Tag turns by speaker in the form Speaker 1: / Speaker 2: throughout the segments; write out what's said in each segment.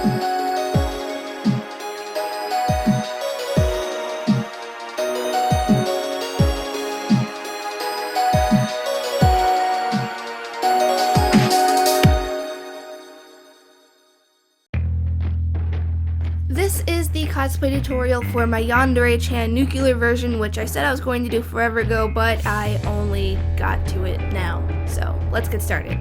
Speaker 1: This is the cosplay tutorial for my Yandere-chan nuclear version, which I said I was going to do forever ago, but I only got to it now. So let's get started.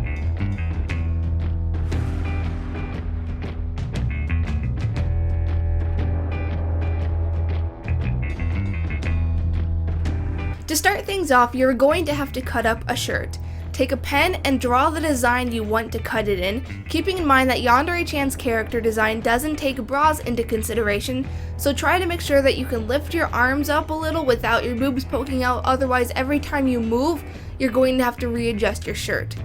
Speaker 1: To start things off, you're going to have to cut up a shirt. Take a pen and draw the design you want to cut it in, keeping in mind that Yandere-chan's character design doesn't take bras into consideration, so try to make sure that you can lift your arms up a little without your boobs poking out, otherwise every time you move, you're going to have to readjust your shirt.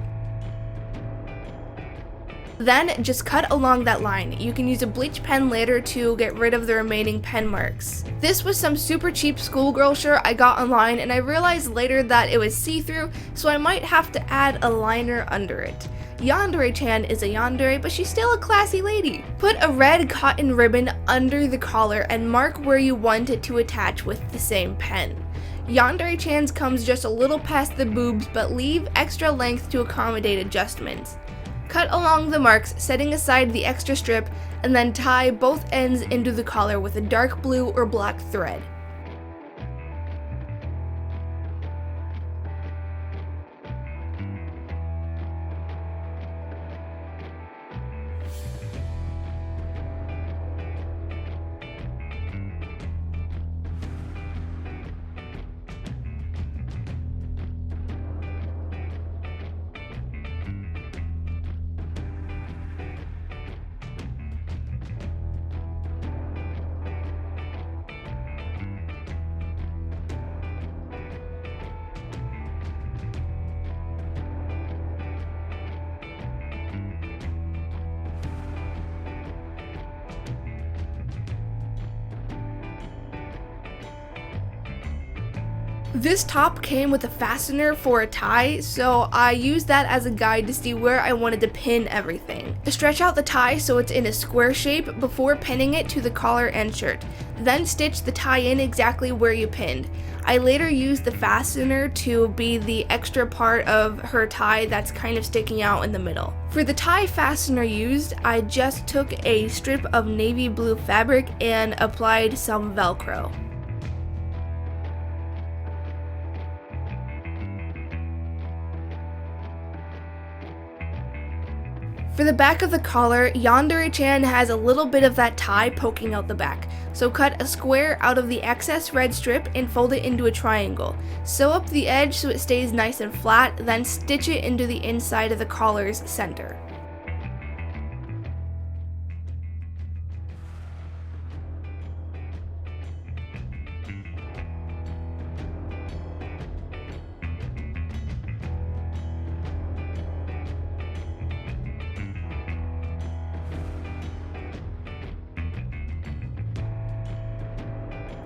Speaker 1: Then, just cut along that line. You can use a bleach pen later to get rid of the remaining pen marks. This was some super cheap schoolgirl shirt I got online, and I realized later that it was see-through, so I might have to add a liner under it. Yandere-chan is a yandere, but she's still a classy lady. Put a red cotton ribbon under the collar and mark where you want it to attach with the same pen. Yandere-chan's comes just a little past the boobs, but leave extra length to accommodate adjustments. Cut along the marks, setting aside the extra strip, and then tie both ends into the collar with a dark blue or black thread. This top came with a fastener for a tie, so I used that as a guide to see where I wanted to pin everything. Stretch out the tie so it's in a square shape before pinning it to the collar and shirt. Then stitch the tie in exactly where you pinned. I later used the fastener to be the extra part of her tie that's kind of sticking out in the middle. For the tie fastener used, I just took a strip of navy blue fabric and applied some Velcro. For the back of the collar, Yandere-chan has a little bit of that tie poking out the back, so cut a square out of the excess red strip and fold it into a triangle. Sew up the edge so it stays nice and flat, then stitch it into the inside of the collar's center.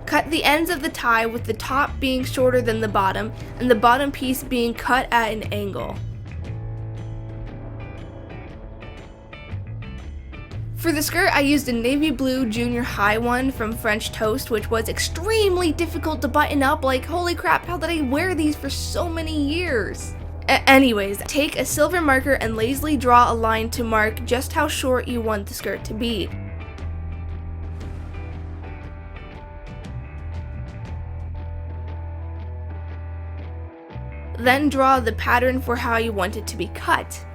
Speaker 1: Cut the ends of the tie with the top being shorter than the bottom and the bottom piece being cut at an angle. For the skirt, I used a navy blue junior high one from French Toast, which was extremely difficult to button up. Like, holy crap, how did I wear these for so many years? Anyways, take a silver marker and lazily draw a line to mark just how short you want the skirt to be. Then draw the pattern for how you want it to be cut.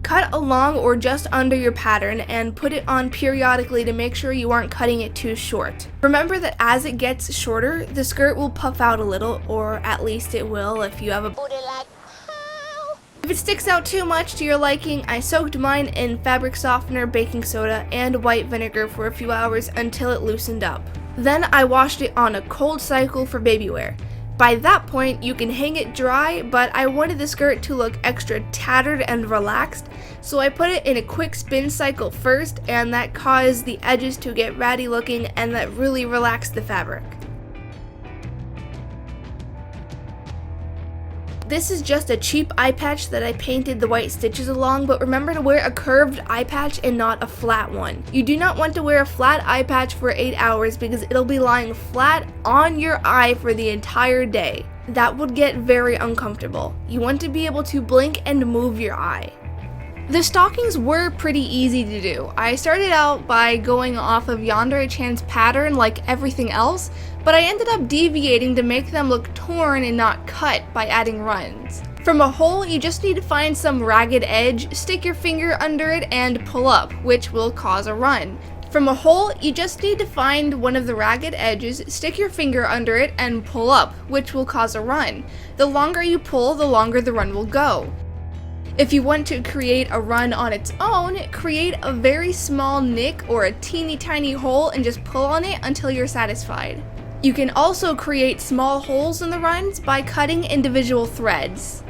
Speaker 1: Cut along or just under your pattern and put it on periodically to make sure you aren't cutting it too short. Remember that as it gets shorter, the skirt will puff out a little, or at least it will if you have a booty like hell. If it sticks out too much to your liking, I soaked mine in fabric softener, baking soda, and white vinegar for a few hours until it loosened up. Then I washed it on a cold cycle for baby wear. By that point, you can hang it dry, but I wanted the skirt to look extra tattered and relaxed, so I put it in a quick spin cycle first, and that caused the edges to get ratty looking, and that really relaxed the fabric. This is just a cheap eye patch that I painted the white stitches along, but remember to wear a curved eye patch and not a flat one. You do not want to wear a flat eye patch for 8 hours because it'll be lying flat on your eye for the entire day. That would get very uncomfortable. You want to be able to blink and move your eye. The stockings were pretty easy to do. I started out by going off of Yandere-chan's pattern like everything else, but I ended up deviating to make them look torn and not cut by adding runs. From a hole, you just need to find some ragged edge, stick your finger under it, and pull up, which will cause a run. From a hole, you just need to find one of the ragged edges, stick your finger under it, and pull up, which will cause a run. The longer you pull, the longer the run will go. If you want to create a run on its own, create a very small nick or a teeny tiny hole and just pull on it until you're satisfied. You can also create small holes in the runs by cutting individual threads.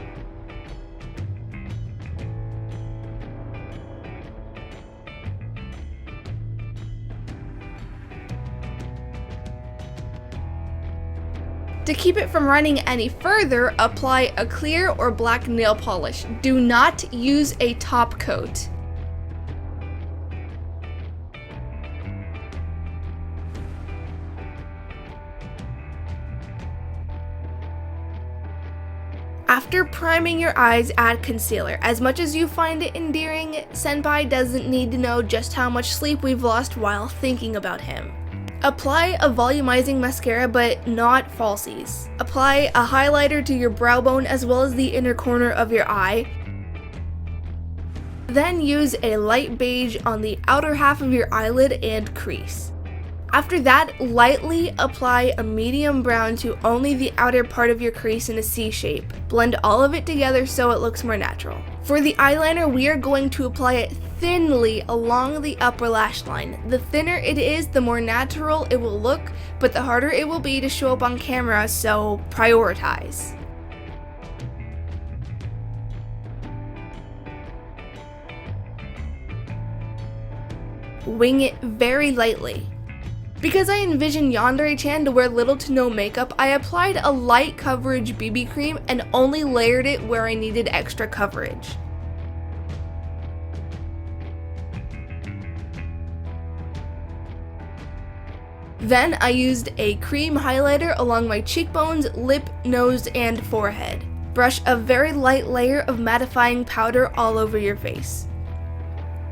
Speaker 1: To keep it from running any further, apply a clear or black nail polish. Do not use a top coat. After priming your eyes, add concealer. As much as you find it endearing, Senpai doesn't need to know just how much sleep we've lost while thinking about him. Apply a volumizing mascara, but not falsies. Apply a highlighter to your brow bone as well as the inner corner of your eye. Then use a light beige on the outer half of your eyelid and crease. After that, lightly apply a medium brown to only the outer part of your crease in a C shape. Blend all of it together so it looks more natural. For the eyeliner, we are going to apply it thinly along the upper lash line. The thinner it is, the more natural it will look, but the harder it will be to show up on camera, so prioritize. Wing it very lightly. Because I envision Yandere-chan to wear little to no makeup, I applied a light coverage BB cream and only layered it where I needed extra coverage. Then I used a cream highlighter along my cheekbones, lip, nose, and forehead. Brush a very light layer of mattifying powder all over your face.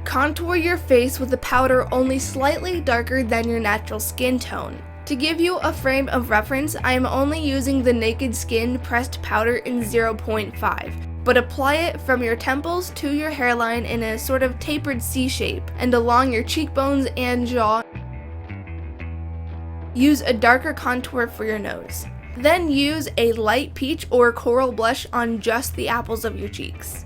Speaker 1: Contour your face with a powder only slightly darker than your natural skin tone. To give you a frame of reference, I am only using the Naked Skin pressed powder in 0.5, but apply it from your temples to your hairline in a sort of tapered C shape, and along your cheekbones and jaw. Use a darker contour for your nose. Then use a light peach or coral blush on just the apples of your cheeks.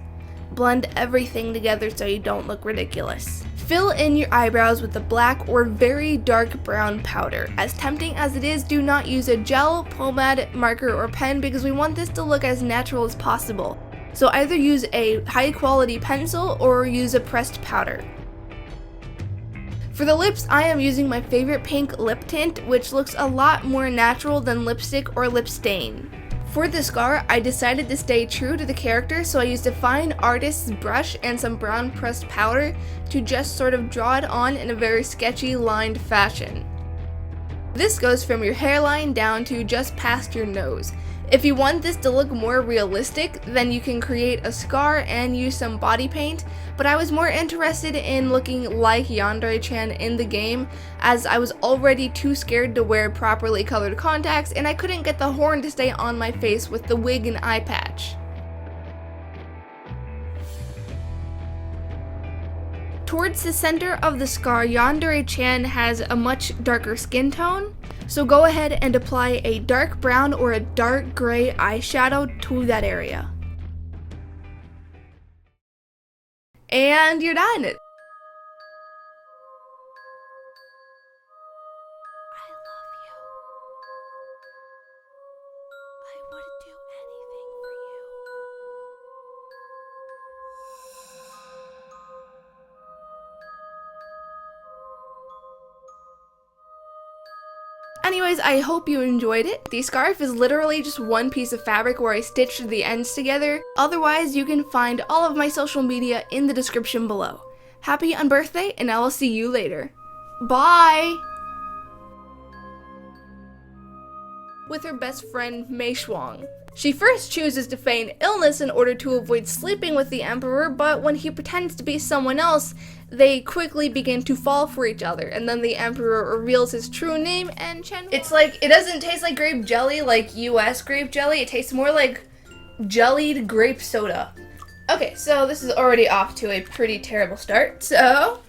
Speaker 1: Blend everything together so you don't look ridiculous. Fill in your eyebrows with a black or very dark brown powder. As tempting as it is, do not use a gel, pomade, marker, or pen because we want this to look as natural as possible. So either use a high quality pencil or use a pressed powder. For the lips, I am using my favorite pink lip tint, which looks a lot more natural than lipstick or lip stain. For the scar, I decided to stay true to the character, so I used a fine artist's brush and some brown pressed powder to just sort of draw it on in a very sketchy lined fashion. This goes from your hairline down to just past your nose. If you want this to look more realistic, then you can create a scar and use some body paint, but I was more interested in looking like Yandere-chan in the game, as I was already too scared to wear properly colored contacts and I couldn't get the horn to stay on my face with the wig and eye patch. Towards the center of the scar, Yandere-chan has a much darker skin tone, so go ahead and apply a dark brown or a dark gray eyeshadow to that area. And you're done! I love you. Anyways, I hope you enjoyed it. The scarf is literally just one piece of fabric where I stitched the ends together. Otherwise, you can find all of my social media in the description below. Happy unbirthday, and I will see you later. Bye! With her best friend, Mei Shuang. She first chooses to feign illness in order to avoid sleeping with the Emperor, but when he pretends to be someone else, they quickly begin to fall for each other, and then the Emperor reveals his true name, and Chen... It's like, it doesn't taste like grape jelly like US grape jelly, it tastes more like jellied grape soda. Okay, so this is already off to a pretty terrible start, so...